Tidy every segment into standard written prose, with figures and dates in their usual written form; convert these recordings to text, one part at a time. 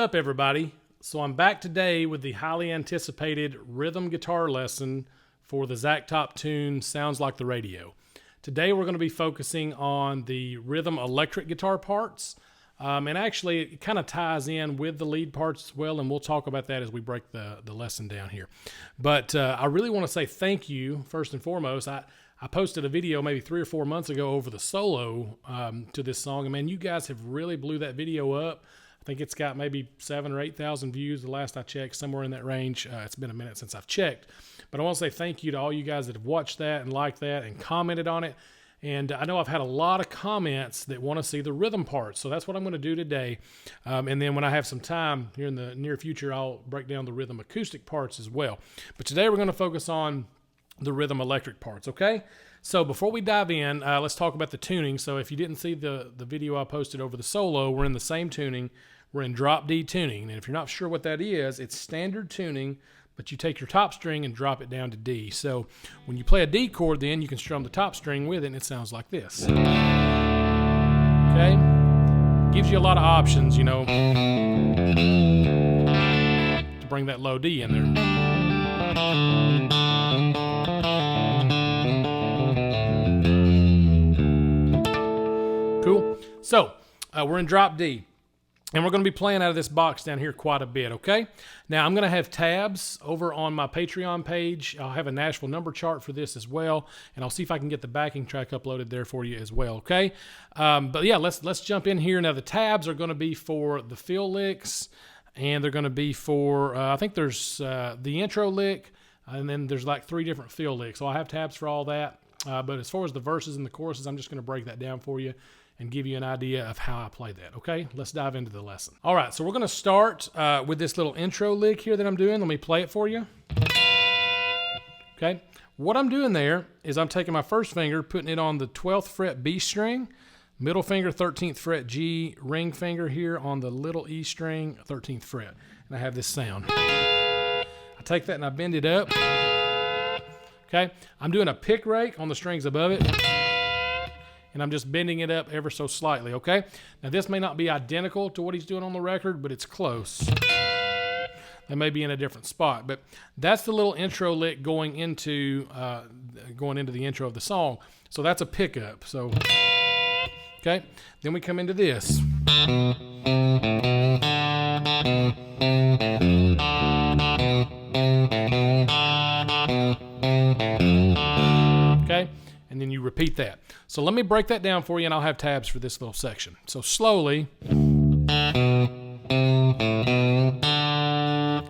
up, everybody? So I'm back today with the highly anticipated rhythm guitar lesson for the Zac Top tune Sounds Like the Radio. Today we're going to be focusing on the rhythm electric guitar parts, and actually it kind of ties in with the lead parts as well, and we'll talk about that as we break the lesson down here. But I really want to say thank you, first and foremost. I posted a video maybe 3 or 4 months ago over the solo to this song, and man, you guys have really blew that video up. I think it's got maybe 7,000 or 8,000 views the last I checked, somewhere in that range. It's been a minute since I've checked. But I want to say thank you to all you guys that have watched that and liked that and commented on it. And I know I've had a lot of comments that want to see the rhythm parts. So that's what I'm going to do today. And then when I have some time here in the near future, I'll break down the rhythm acoustic parts as well. But today we're going to focus on the rhythm electric parts, okay? So before we dive in, let's talk about the tuning. So if you didn't see the video I posted over the solo, we're in the same tuning. We're in drop D tuning. And if you're not sure what that is, it's standard tuning, but you take your top string and drop it down to D. So when you play a D chord, then you can strum the top string with it, and it sounds like this. Okay? Gives you a lot of options, you know, to bring that low D in there. Cool. So we're in drop D. And we're going to be playing out of this box down here quite a bit, okay? Now, I'm going to have tabs over on my Patreon page. I'll have a Nashville number chart for this as well, and I'll see if I can get the backing track uploaded there for you as well, okay? But yeah, let's jump in here. Now, the tabs are going to be for the fill licks, and they're going to be for, I think there's the intro lick, and then there's like 3 different fill licks. So I have tabs for all that. But as far as the verses and the choruses, I'm just going to break that down for you and give you an idea of how I play that, okay? Let's dive into the lesson. All right, so we're going to start with this little intro lick here that I'm doing. Let me play it for you. Okay, what I'm doing there is I'm taking my first finger, putting it on the 12th fret B string, middle finger, 13th fret G, ring finger here on the little E string, 13th fret, and I have this sound. I take that and I bend it up. Okay, I'm doing a pick rake on the strings above it, and I'm just bending it up ever so slightly, okay? Now, this may not be identical to what he's doing on the record, but it's close. They may be in a different spot, but that's the little intro lick going into the intro of the song. So that's a pickup. So, okay, then we come into this. Okay, and then you repeat that. So let me break that down for you, and I'll have tabs for this little section. So slowly.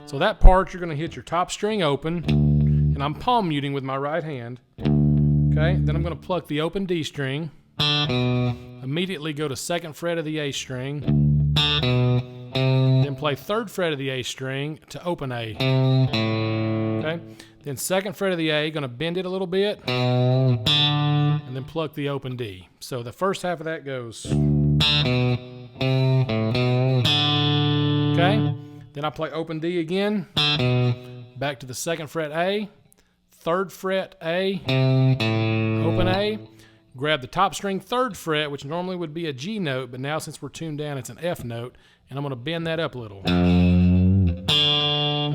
So that part, you're going to hit your top string open, and I'm palm muting with my right hand. Okay, then I'm going to pluck the open D string, immediately go to 2nd fret of the A string, then play 3rd fret of the A string to open A. Okay, then 2nd fret of the A, going to bend it a little bit, and then pluck the open D. So the first half of that goes. Okay, then I play open D again, back to the 2nd fret A, 3rd fret A, open A, grab the top string 3rd fret, which normally would be a G note, but now since we're tuned down, it's an F note, and I'm going to bend that up a little. I'm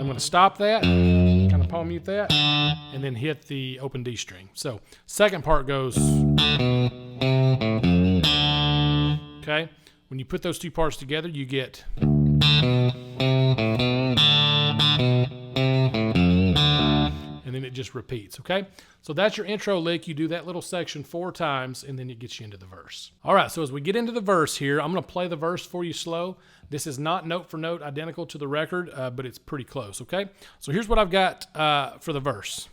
going to stop that, kind of palm mute that, and then hit the open D string. So, second part goes. Okay, when you put those 2 parts together, you get. And then it just repeats, okay? So that's your intro lick. You do that little section 4 times, and then it gets you into the verse. All right, so as we get into the verse here, I'm going to play the verse for you slow. This is not note for note identical to the record, but it's pretty close, okay? So here's what I've got for the verse.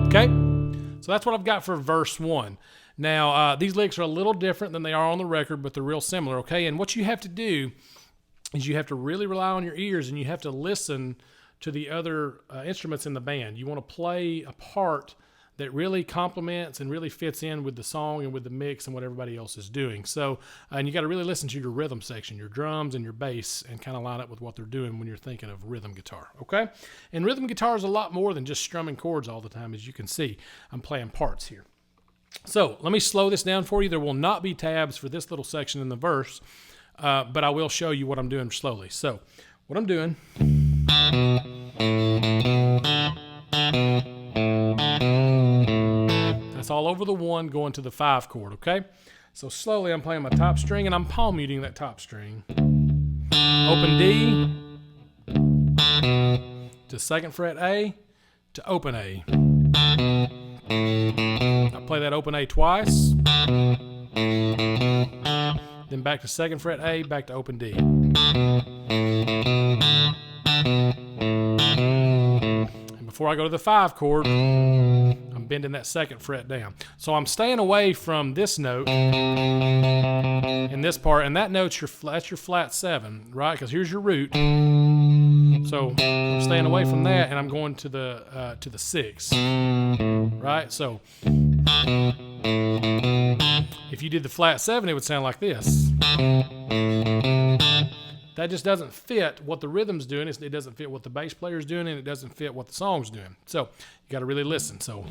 Okay, so that's what I've got for verse 1. Now, these licks are a little different than they are on the record, but they're real similar, okay? And what you have to do is you have to really rely on your ears, and you have to listen to the other instruments in the band. You want to play a part that really complements and really fits in with the song and with the mix and what everybody else is doing. So, and you got to really listen to your rhythm section, your drums and your bass, and kind of line up with what they're doing when you're thinking of rhythm guitar, okay? And rhythm guitar is a lot more than just strumming chords all the time, as you can see. I'm playing parts here. So let me slow this down for you. There will not be tabs for this little section in the verse, but I will show you what I'm doing slowly. So what I'm doing... That's all over the 1 going to the 5 chord, okay? So slowly I'm playing my top string and I'm palm muting that top string. Open D to 2nd fret A to open A. I play that open A twice. Then back to 2nd fret A, back to open D. And before I go to the 5 chord, I'm bending that 2nd fret down. So I'm staying away from this note in this part, and that note's that's your flat 7, right? Because here's your root. So I'm staying away from that, and I'm going to the 6, right? So if you did the flat 7, it would sound like this. That just doesn't fit what the rhythm's doing. It doesn't fit what the bass player's doing, and it doesn't fit what the song's doing. So you got to really listen. So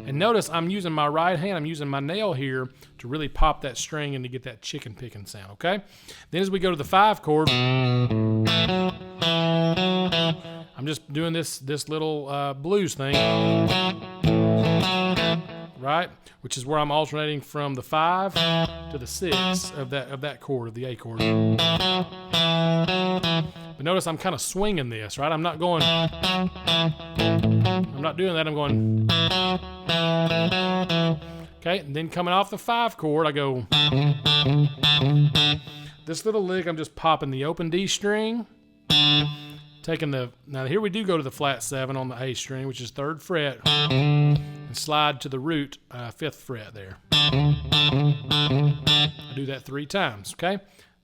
and notice I'm using my right hand. I'm using my nail here to really pop that string and to get that chicken picking sound. Okay. Then as we go to the 5 chord, I'm just doing this little blues thing, right? Which is where I'm alternating from the 5 to the 6 of that chord, of the A chord. But notice I'm kind of swinging this, right? I'm not doing that. I'm going. Okay, and then coming off the 5 chord, I go. This little lick, I'm just popping the open D string. Now here we do go to the flat 7 on the A string, which is 3rd fret, and slide to the root, 5th fret there. I do that 3 times, okay?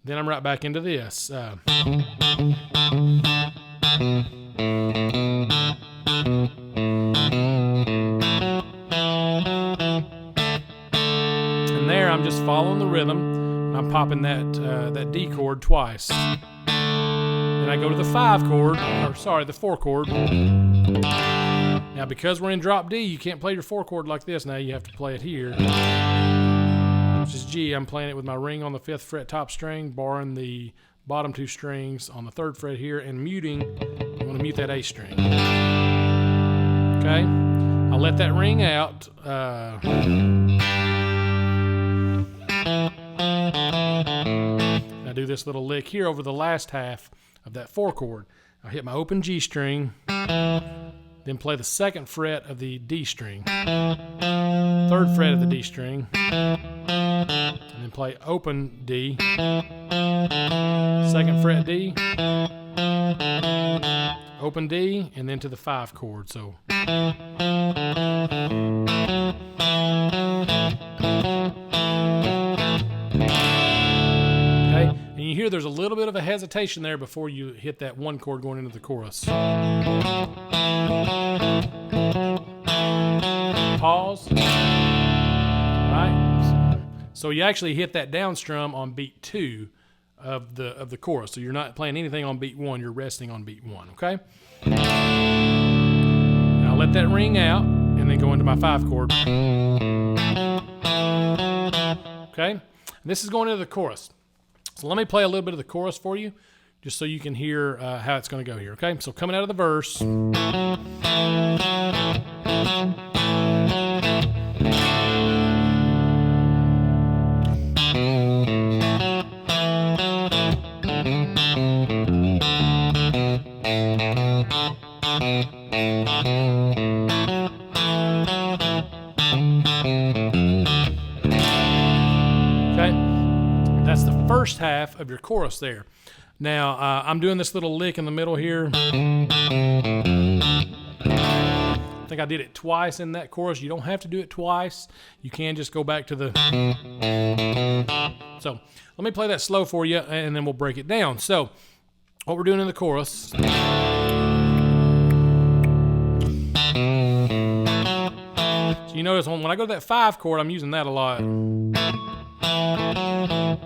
Then I'm right back into this. And there I'm just following the rhythm, and I'm popping that D chord twice. Then I go to the 5 chord, the 4 chord. Now because we're in drop D, you can't play your 4 chord like this. Now you have to play it here, which is G. I'm playing it with my ring on the 5th fret top string, barring the bottom 2 strings on the 3rd fret here, and muting. I'm going to mute that A string. Okay? I'll let that ring out. I do this little lick here over the last half of that 4 chord. I hit my open G string, then play the 2nd fret of the D string, 3rd fret of the D string, and then play open D, 2nd fret D, open D, and then to the 5 chord. So and you hear there's a little bit of a hesitation there before you hit that 1 chord going into the chorus. Pause. Right? So you actually hit that down strum on beat 2 of the chorus. So you're not playing anything on beat 1, you're resting on beat 1, okay? Now I'll let that ring out and then go into my 5 chord. Okay? And this is going into the chorus. So let me play a little bit of the chorus for you, just so you can hear how it's going to go here, okay? So coming out of the verse. That's the first half of your chorus there. Now, I'm doing this little lick in the middle here. think I did it twice in that chorus. You don't have to do it twice. You can just go back to the... So let me play that slow for you, and then we'll break it down. So what we're doing in the chorus... So you notice when I go to that 5 chord, I'm using that a lot.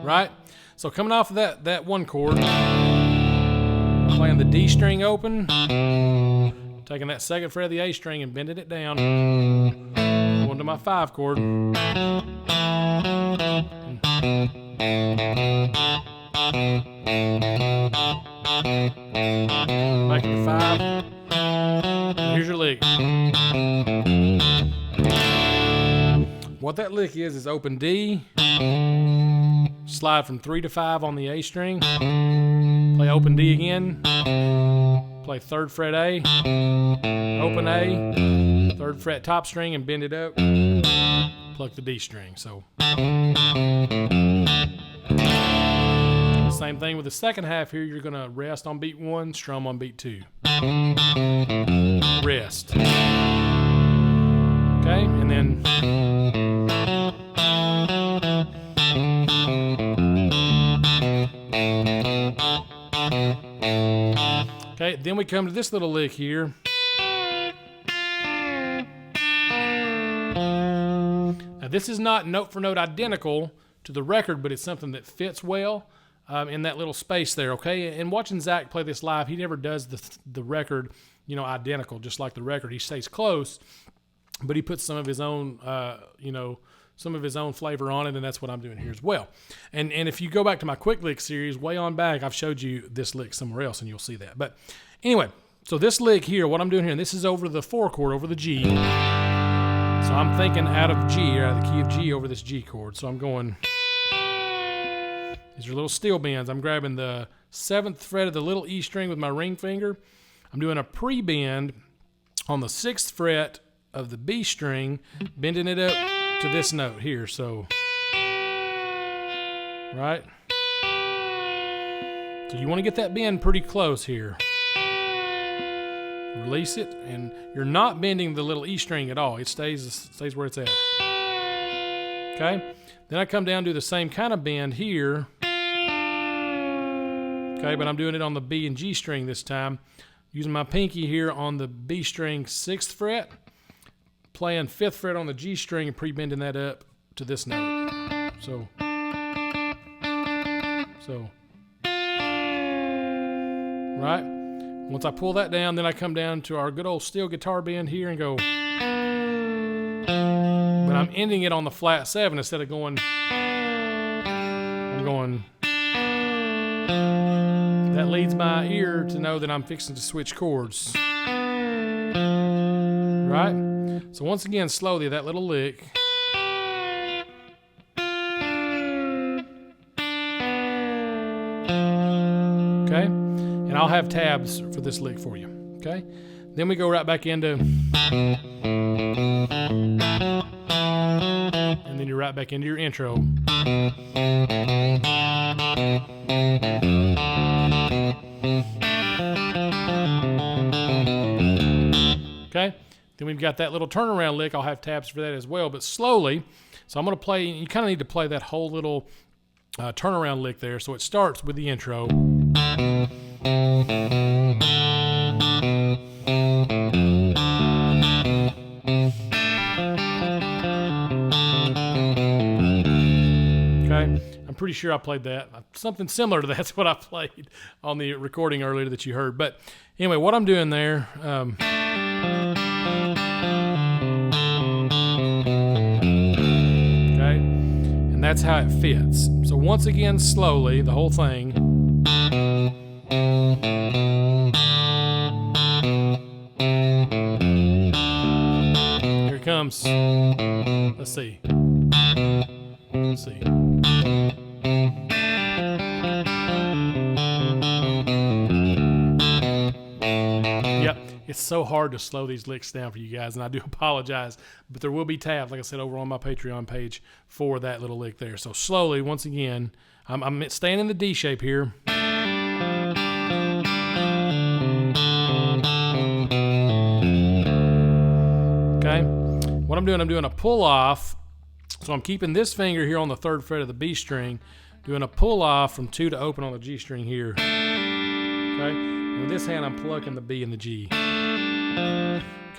Right? So coming off of that 1 chord, I'm playing the D string open, taking that 2nd fret of the A string and bending it down, going to my 5 chord. Back to the 5. And here's your lick. What that lick is open D, slide from 3 to 5 on the A string, play open D again, play 3rd fret A, open A, 3rd fret top string and bend it up, pluck the D string. So same thing with the second half here. You're going to rest on beat 1, strum on beat 2. Rest. Okay, and then okay, then we come to this little lick here. Now this is not note for note identical to the record, but it's something that fits well in that little space there, okay? And watching Zach play this live, he never does the record, you know, identical, just like the record. He stays close, but he puts some of his own, some of his own flavor on it, and that's what I'm doing here as well. And if you go back to my quick lick series, way on back, I've showed you this lick somewhere else, and you'll see that. But anyway, so this lick here, what I'm doing here, and this is over the 4 chord, over the G. So I'm thinking out of G, or out of the key of G over this G chord. So I'm going, these are little steel bends. I'm grabbing the 7th fret of the little E string with my ring finger. I'm doing a pre-bend on the 6th fret of the B string, bending it up to this note here. So, right? So you want to get that bend pretty close here. Release it, and you're not bending the little E string at all. It stays where it's at. Okay? Then I come down, do the same kind of bend here. Okay, but I'm doing it on the B and G string this time. Using my pinky here on the B string 6th fret, playing 5th fret on the G string and pre-bending that up to this note. So, right? Once I pull that down, then I come down to our good old steel guitar bend here and go, but I'm ending it on the flat 7 instead of going, I'm going, that leads my ear to know that I'm fixing to switch chords. Right? So once again, slowly, that little lick. Okay? And I'll have tabs for this lick for you. Okay? Then we go right back into... And then you're right back into your intro. Okay? Then we've got that little turnaround lick. I'll have tabs for that as well, but slowly. So I'm going to play, you kind of need to play that whole little turnaround lick there. So it starts with the intro. Okay? I'm pretty sure I played that. Something similar to that's what I played on the recording earlier that you heard. But anyway, what I'm doing there... that's how it fits. So once again, slowly, the whole thing. Here it comes. Let's see. Let's see. Yep. It's so hard to slow these licks down for you guys, and I do apologize, but there will be tabs, like I said, over on my Patreon page for that little lick there. So slowly, once again, I'm staying in the D shape here. what I'm doing a pull off. So I'm keeping this finger here on the 3rd fret of the B string, doing a pull off from 2 to open on the G string here. Okay. And with this hand, I'm plucking the B and the G.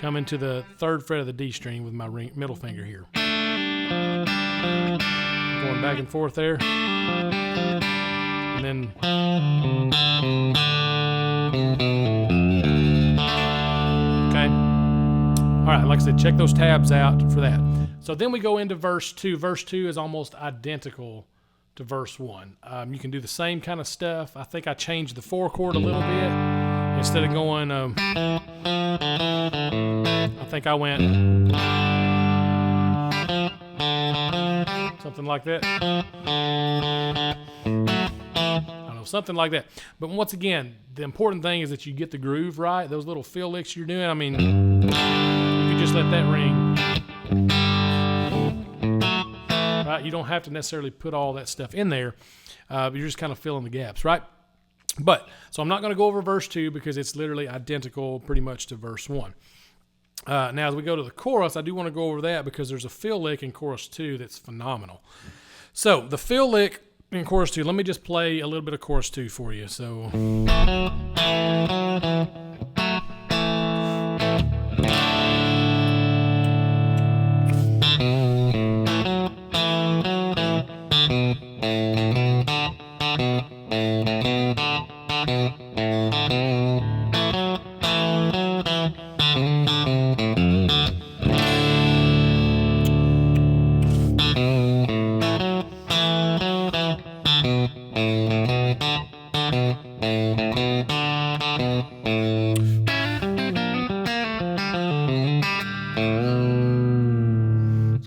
Coming to the 3rd fret of the D string with my middle finger here. Going back and forth there. And then okay. All right, like I said, check those tabs out for that. So then we go into verse 2. Verse 2 is almost identical to verse 1. You can do the same kind of stuff. I think I changed the 4 chord a little bit. Instead of going, I think I went something like that. I don't know, something like that. But once again, the important thing is that you get the groove right. Those little fill licks you're doing, I mean, you can just let that ring. Right? You don't have to necessarily put all that stuff in there. But you're just kind of filling the gaps, right? But, so I'm not going to go over verse 2 because it's literally identical pretty much to verse 1. Now, as we go to the chorus, I do want to go over that because there's a fill lick in chorus 2 that's phenomenal. So, the fill lick in chorus 2, let me just play a little bit of chorus 2 for you. So,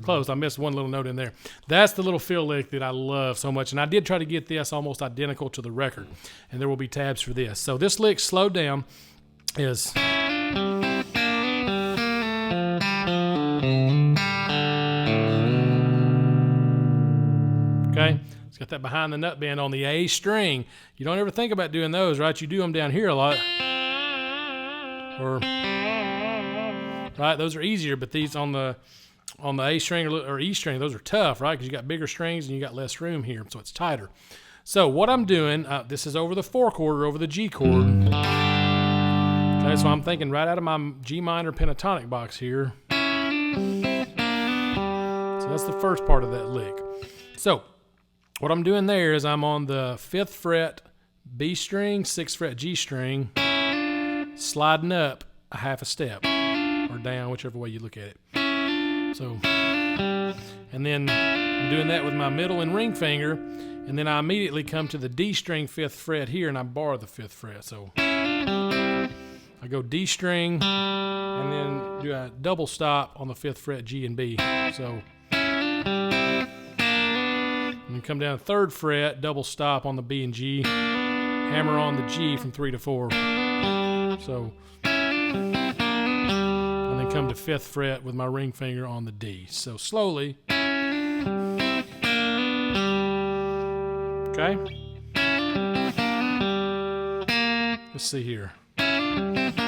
close. I missed one little note in there. That's the little fill lick that I love so much. And I did try to get this almost identical to the record. And there will be tabs for this. So this lick slowed down is... Okay? It's got that behind the nut bend on the A string. You don't ever think about doing those, right? You do them down here a lot. Or... Right? Those are easier, but these on the A string or E string, those are tough, right? Because you got bigger strings and you got less room here, so it's tighter. So what I'm doing, this is over the 4 chord or over the G chord. Okay, so I'm thinking right out of my G minor pentatonic box here. So that's the first part of that lick. So what I'm doing there is I'm on the 5th fret B string, 6th fret G string, sliding up a half a step or down, whichever way you look at it. So, and then I'm doing that with my middle and ring finger, and then I immediately come to the D string 5th fret here, and I bar the 5th fret. So I go D string, and then do a double stop on the 5th fret G and B. So, and then come down to 3rd fret, double stop on the B and G, hammer on the G from 3 to 4. So. Come to 5th fret with my ring finger on the D. So slowly. Okay. Let's see here. No,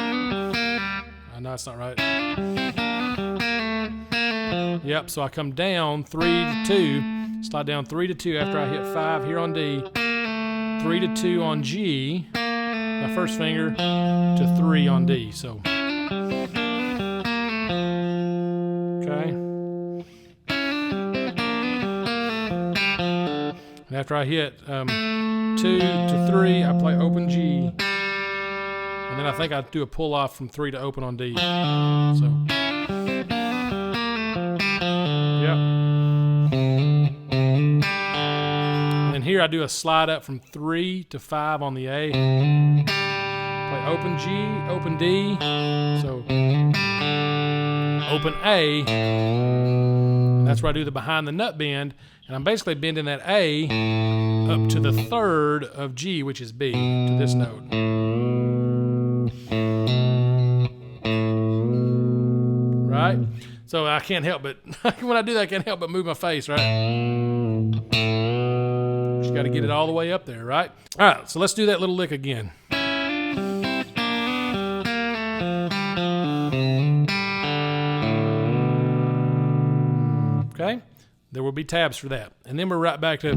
it's not right. Yep, so I come down 3 to 2, slide down 3 to 2 after I hit 5 here on D, 3 to 2 on G, my first finger to 3 on D. So. Okay. And after I hit 2 to 3, I play open G. And then I think I do a pull off from 3 to open on D. So, yep. And then here I do a slide up from 3 to 5 on the A. Play open G, open D. So, open A, and that's where I do the behind the nut bend, and I'm basically bending that A up to the 3rd of G, which is B, to this note. Right? So I can't help but, when I do that, I can't help but move my face, right? Just got to get it all the way up there, right? All right, so let's do that little lick again. Okay? There will be tabs for that. And then we're right back to...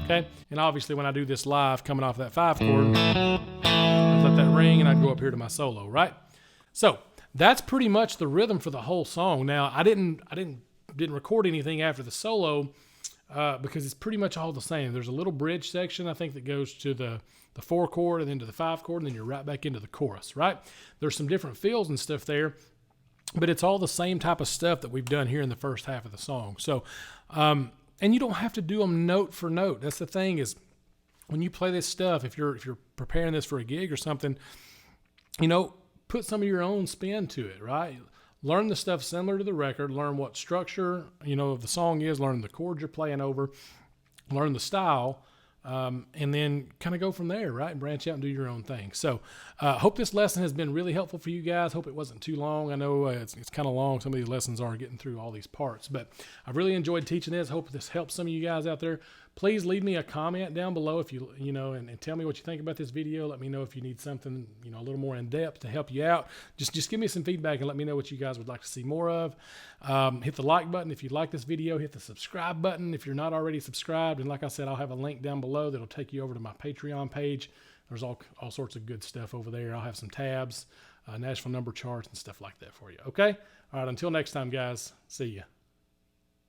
Okay? And obviously when I do this live coming off that 5 chord, I'd let that ring and I'd go up here to my solo, right? So that's pretty much the rhythm for the whole song. Now, I didn't record anything after the solo because it's pretty much all the same. There's a little bridge section, I think, that goes to the 4 chord and then to the 5 chord, and then you're right back into the chorus, right? There's some different fills and stuff there, but it's all the same type of stuff that we've done here in the first half of the song. So, and you don't have to do them note for note. That's the thing is, when you play this stuff, if you're preparing this for a gig or something, you know, put some of your own spin to it, right? Learn the stuff similar to the record, learn what structure, you know, of the song is, learn the chords you're playing over, learn the style, and then kind of go from there, right? And branch out and do your own thing. So hope this lesson has been really helpful for you guys. Hope it wasn't too long. I know it's kind of long. Some of these lessons are getting through all these parts, but I've really enjoyed teaching this. Hope this helps some of you guys out there. Please leave me a comment down below if you know, and tell me what you think about this video. Let me know if you need something, you know, a little more in depth to help you out. Just give me some feedback and let me know what you guys would like to see more of. Hit the like button if you like this video. Hit the subscribe button if you're not already subscribed. And like I said, I'll have a link down below that'll take you over to my Patreon page. There's all sorts of good stuff over there. I'll have some tabs, Nashville number charts and stuff like that for you. Okay? All right, until next time, guys. See ya.